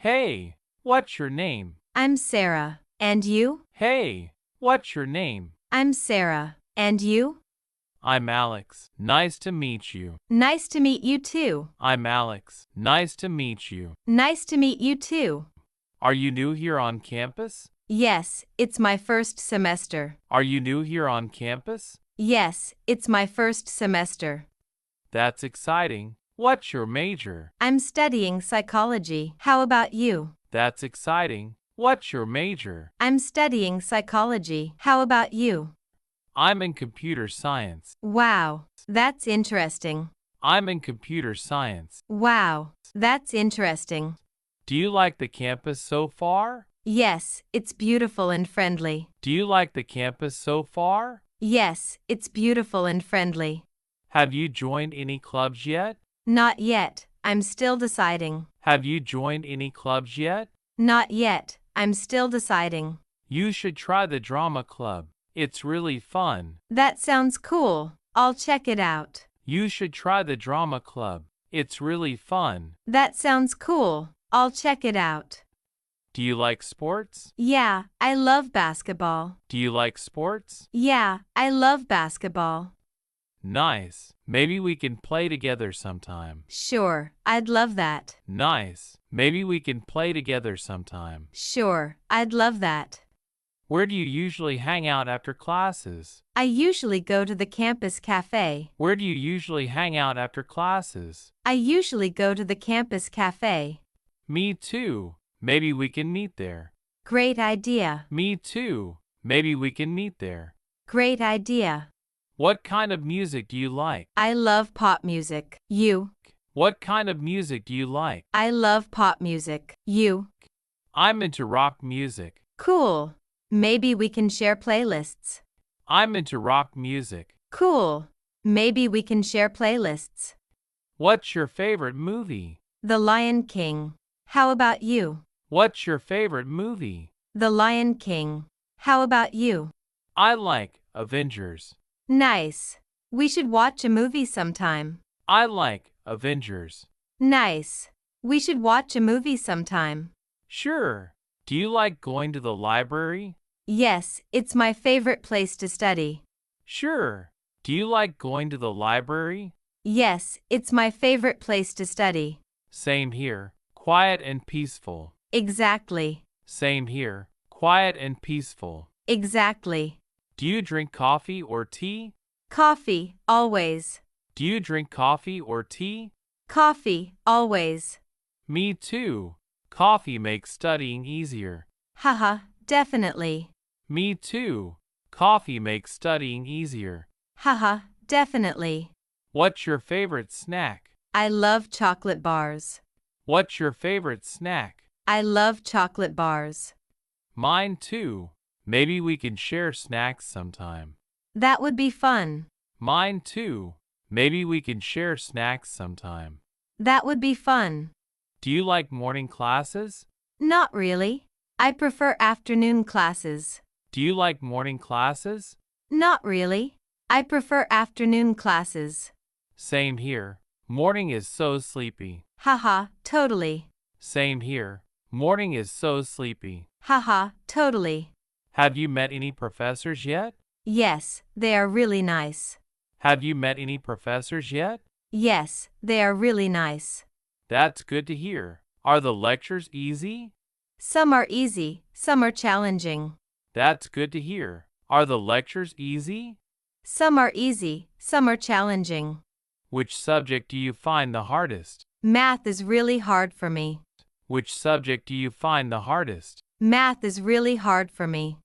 Hey, what's your name? I'm Sarah. And you? Hey, what's your name? I'm Sarah. And you? I'm Alex. Nice to meet you. Nice to meet you too. I'm Alex. Nice to meet you. Nice to meet you too. Are you new here on campus? Yes, it's my first semester. Are you new here on campus? Yes, it's my first semester. That's exciting. What's your major? I'm studying psychology. How about you? That's exciting. What's your major? I'm studying psychology. How about you? I'm in computer science. Wow, that's interesting. I'm in computer science. Wow, that's interesting. Do you like the campus so far? Yes, it's beautiful and friendly. Do you like the campus so far? Yes, it's beautiful and friendly. Have you joined any clubs yet? Not yet. I'm still deciding. Have you joined any clubs yet? Not yet. I'm still deciding. You should try the drama club. It's really fun. That sounds cool. I'll check it out. You should try the drama club. It's really fun. That sounds cool. I'll check it out. Do you like sports? Yeah, I love basketball. Do you like sports? Yeah, I love basketball. Nice. Maybe we can play together sometime. Sure, I'd love that. Nice. Maybe we can play together sometime. Sure, I'd love that. Where do you usually hang out after classes? I usually go to the campus cafe. Where do you usually hang out after classes? I usually go to the campus cafe. Me too. Maybe we can meet there. Great idea. Me too. Maybe we can meet there. Great idea. What kind of music do you like? I love pop music. You? What kind of music do you like? I love pop music. You? I'm into rock music. Cool. Maybe we can share playlists. I'm into rock music. Cool. Maybe we can share playlists. What's your favorite movie? The Lion King. How about you? What's your favorite movie? The Lion King. How about you? I like Avengers. Nice. We should watch a movie sometime. I like Avengers. Nice. We should watch a movie sometime. Sure. Do you like going to the library? Yes, it's my favorite place to study. Sure. Do you like going to the library? Yes, it's my favorite place to study. Same here. Quiet and peaceful. Exactly. Same here. Quiet and peaceful. Exactly. Do you drink coffee or tea? Coffee, always. Do you drink coffee or tea? Coffee, always. Me too. Coffee makes studying easier. Haha, definitely. Me too. Coffee makes studying easier. Haha, definitely. What's your favorite snack? I love chocolate bars. What's your favorite snack? I love chocolate bars. Mine too. Maybe we can share snacks sometime. That would be fun. Mine too. Maybe we can share snacks sometime. That would be fun. Do you like morning classes? Not really. I prefer afternoon classes. Do you like morning classes? Not really. I prefer afternoon classes. Same here. Morning is so sleepy. Haha, totally. Same here. Morning is so sleepy. Haha, totally. Have you met any professors yet? Yes, they are really nice. Have you met any professors yet? Yes, they are really nice. That's good to hear. Are the lectures easy? Some are easy, some are challenging. That's good to hear. Are the lectures easy? Some are easy, some are challenging. Which subject do you find the hardest? Math is really hard for me. Which subject do you find the hardest? Math is really hard for me.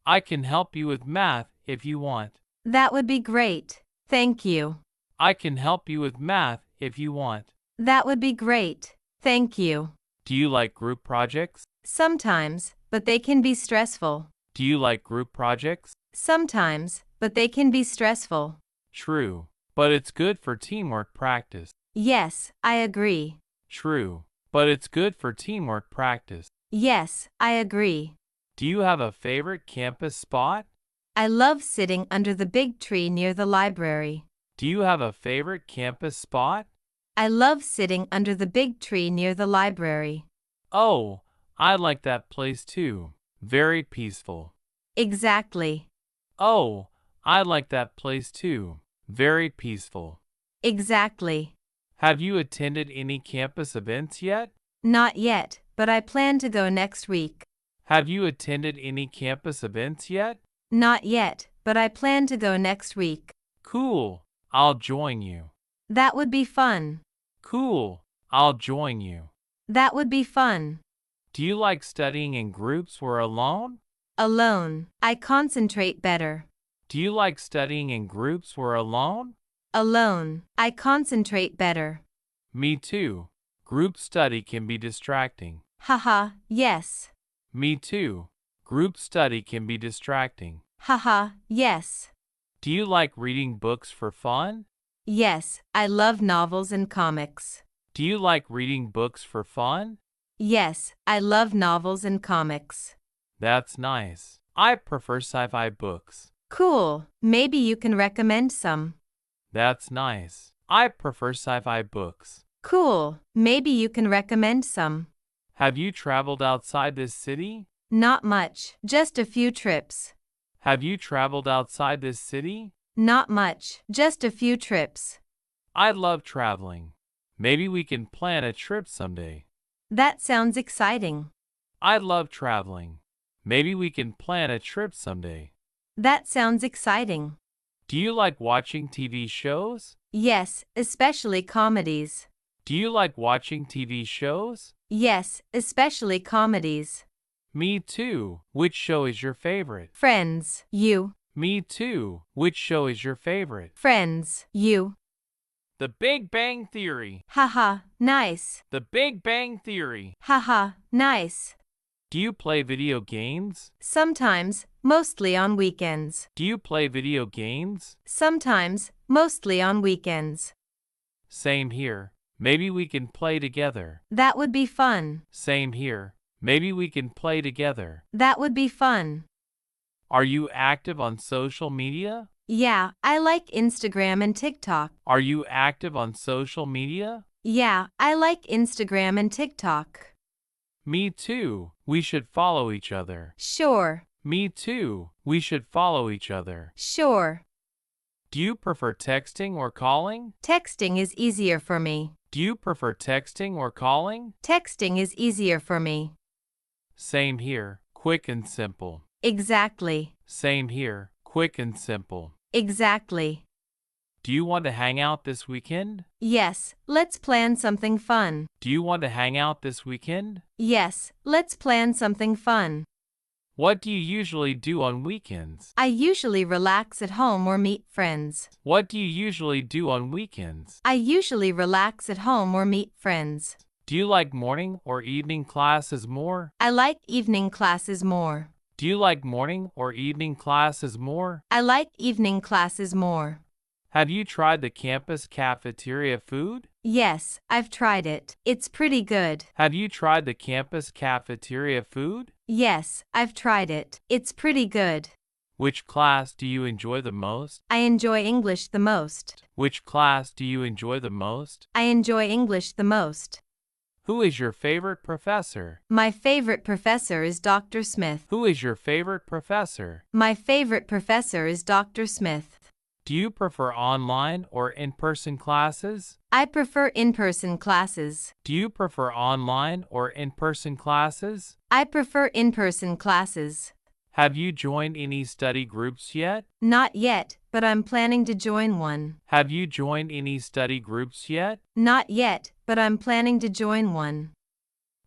I can help you with math if you want. That would be great. Thank you. I can help you with math if you want. That would be great. Thank you. Do you like group projects? Sometimes, but they can be stressful. Do you like group projects? Sometimes, but they can be stressful. True, but it's good for teamwork practice. Yes, I agree. True, but it's good for teamwork practice. Yes, I agree. Do you have a favorite campus spot? I love sitting under the big tree near the library. Do you have a favorite campus spot? I love sitting under the big tree near the library. Oh, I like that place too. Very peaceful. Exactly. Oh, I like that place too. Very peaceful. Exactly. Have you attended any campus events yet? Not yet, but I plan to go next week. Have you attended any campus events yet? Not yet, but I plan to go next week. Cool. I'll join you. That would be fun. Cool. I'll join you. That would be fun. Do you like studying in groups or alone? Alone, I concentrate better. Do you like studying in groups or alone? Alone, I concentrate better. Me too. Group study can be distracting. Haha, yes. Me too. Group study can be distracting. Haha, yes. Do you like reading books for fun? Yes, I love novels and comics. Do you like reading books for fun? Yes, I love novels and comics. That's nice. I prefer sci-fi books. Cool, maybe you can recommend some. That's nice. I prefer sci-fi books. Cool, maybe you can recommend some. Have you traveled outside this city? Not much, just a few trips. Have you traveled outside this city? Not much, just a few trips. I love traveling. Maybe we can plan a trip someday. That sounds exciting. I love traveling. Maybe we can plan a trip someday. That sounds exciting. Do you like watching TV shows? Yes, especially comedies. Do you like watching TV shows? Yes, especially comedies. Me too. Which show is your favorite? Friends, you. Me too. Which show is your favorite? Friends, you. The Big Bang Theory. Haha, nice. The Big Bang Theory. Haha, nice. Do you play video games? Sometimes, mostly on weekends. Do you play video games? Sometimes, mostly on weekends. Same here. Maybe we can play together. That would be fun. Same here. Maybe we can play together. That would be fun. Are you active on social media? Yeah, I like Instagram and TikTok. Are you active on social media? Yeah, I like Instagram and TikTok. Me too. We should follow each other. Sure. Me too. We should follow each other. Sure. Do you prefer texting or calling? Texting is easier for me. Do you prefer texting or calling? Texting is easier for me. Same here. Quick and simple. Exactly. Same here. Quick and simple. Exactly. Do you want to hang out this weekend? Yes, let's plan something fun. Do you want to hang out this weekend? Yes, let's plan something fun. What do you usually do on weekends? I usually relax at home or meet friends. What do you usually do on weekends? I usually relax at home or meet friends. Do you like morning or evening classes more? I like evening classes more. Do you like morning or evening classes more? I like evening classes more. Have you tried the campus cafeteria food? Yes, I've tried it. It's pretty good. Have you tried the campus cafeteria food? Yes, I've tried it. It's pretty good. Which class do you enjoy the most? I enjoy English the most. Which class do you enjoy the most? I enjoy English the most. Who is your favorite professor? My favorite professor is Dr. Smith. Who is your favorite professor? My favorite professor is Dr. Smith. Do you prefer online or in-person classes? I prefer in-person classes. Do you prefer online or in-person classes? I prefer in-person classes. Have you joined any study groups yet? Not yet, but I'm planning to join one. Have you joined any study groups yet? Not yet, but I'm planning to join one.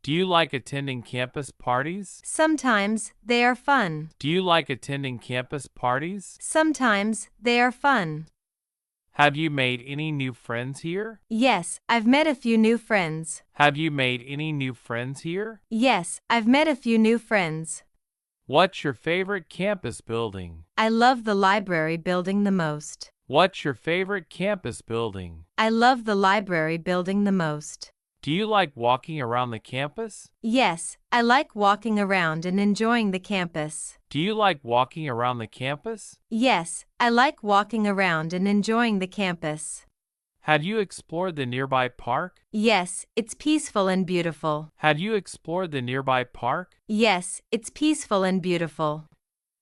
Do you like attending campus parties? Sometimes they are fun. Do you like attending campus parties? Sometimes they are fun. Have you made any new friends here? Yes, I've met a few new friends. Have you made any new friends here? Yes, I've met a few new friends. What's your favorite campus building? I love the library building the most. What's your favorite campus building? I love the library building the most. Do you like walking around the campus? Yes, I like walking around and enjoying the campus. Do you like walking around the campus? Yes, I like walking around and enjoying the campus. Have you explored the nearby park? Yes, it's peaceful and beautiful. Have you explored the nearby park? Yes, it's peaceful and beautiful.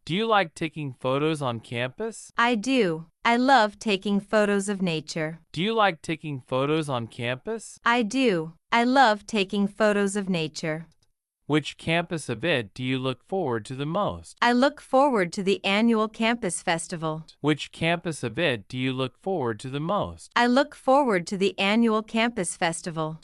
Do you like taking photos on campus? I do. I love taking photos of nature. Do you like taking photos on campus? I do. I love taking photos of nature. Which campus event do you look forward to the most? I look forward to the annual campus festival. Which campus event do you look forward to the most? I look forward to the annual campus festival.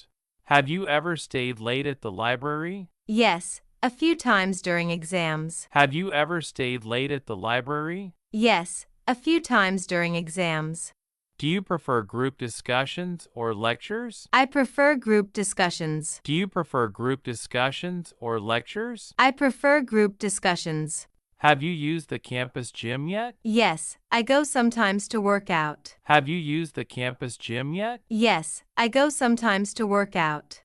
Have you ever stayed late at the library? Yes, a few times during exams. Have you ever stayed late at the library? Yes, a few times during exams. Do you prefer group discussions or lectures? I prefer group discussions. Do you prefer group discussions or lectures? I prefer group discussions. Have you used the campus gym yet? Yes, I go sometimes to work out. Have you used the campus gym yet? Yes, I go sometimes to work out.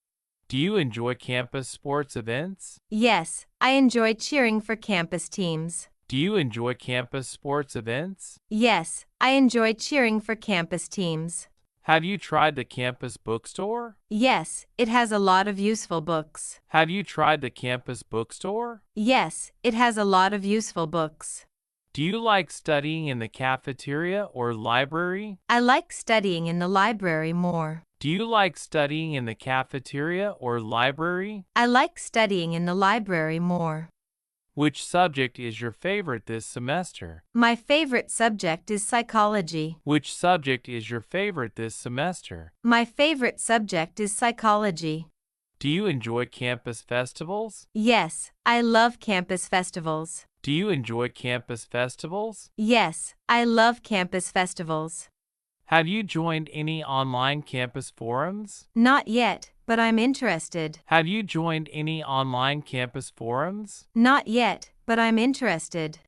Do you enjoy campus sports events? Yes, I enjoy cheering for campus teams. Do you enjoy campus sports events? Yes, I enjoy cheering for campus teams. Have you tried the campus bookstore? Yes, it has a lot of useful books. Have you tried the campus bookstore? Yes, it has a lot of useful books. Do you like studying in the cafeteria or library? I like studying in the library more. Do you like studying in the cafeteria or library? I like studying in the library more. Which subject is your favorite this semester? My favorite subject is psychology. Which subject is your favorite this semester? My favorite subject is psychology. Do you enjoy campus festivals? Yes, I love campus festivals. Do you enjoy campus festivals? Yes, I love campus festivals. Have you joined any online campus forums? Not yet, but I'm interested. Have you joined any online campus forums? Not yet, but I'm interested.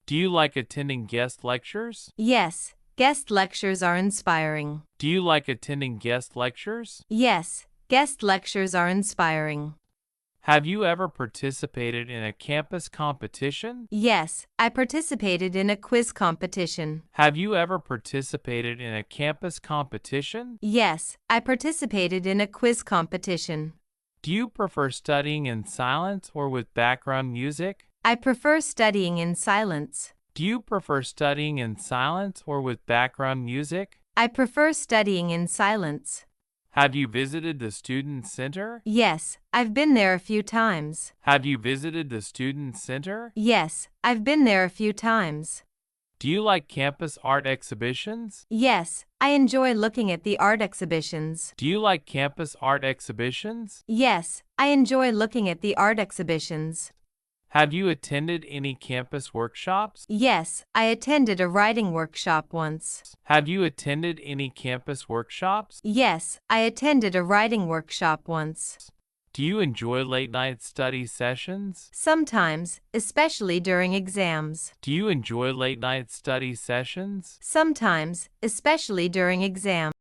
Do you like attending guest lectures? Yes, guest lectures are inspiring. Do you like attending guest lectures? Yes, guest lectures are inspiring. Have you ever participated in a campus competition? Yes, I participated in a quiz competition. Have you ever participated in a campus competition? Yes, I participated in a quiz competition. Do you prefer studying in silence or with background music? I prefer studying in silence. Do you prefer studying in silence or with background music? I prefer studying in silence. Have you visited the Student Center? Yes, I've been there a few times. Have you visited the Student Center? Yes, I've been there a few times. Do you like campus art exhibitions? Yes, I enjoy looking at the art exhibitions. Do you like campus art exhibitions? Yes, I enjoy looking at the art exhibitions. Have you attended any campus workshops? Yes, I attended a writing workshop once. Have you attended any campus workshops? Yes, I attended a writing workshop once. Do you enjoy late-night study sessions? Sometimes, especially during exams. Do you enjoy late-night study sessions? Sometimes, especially during exams.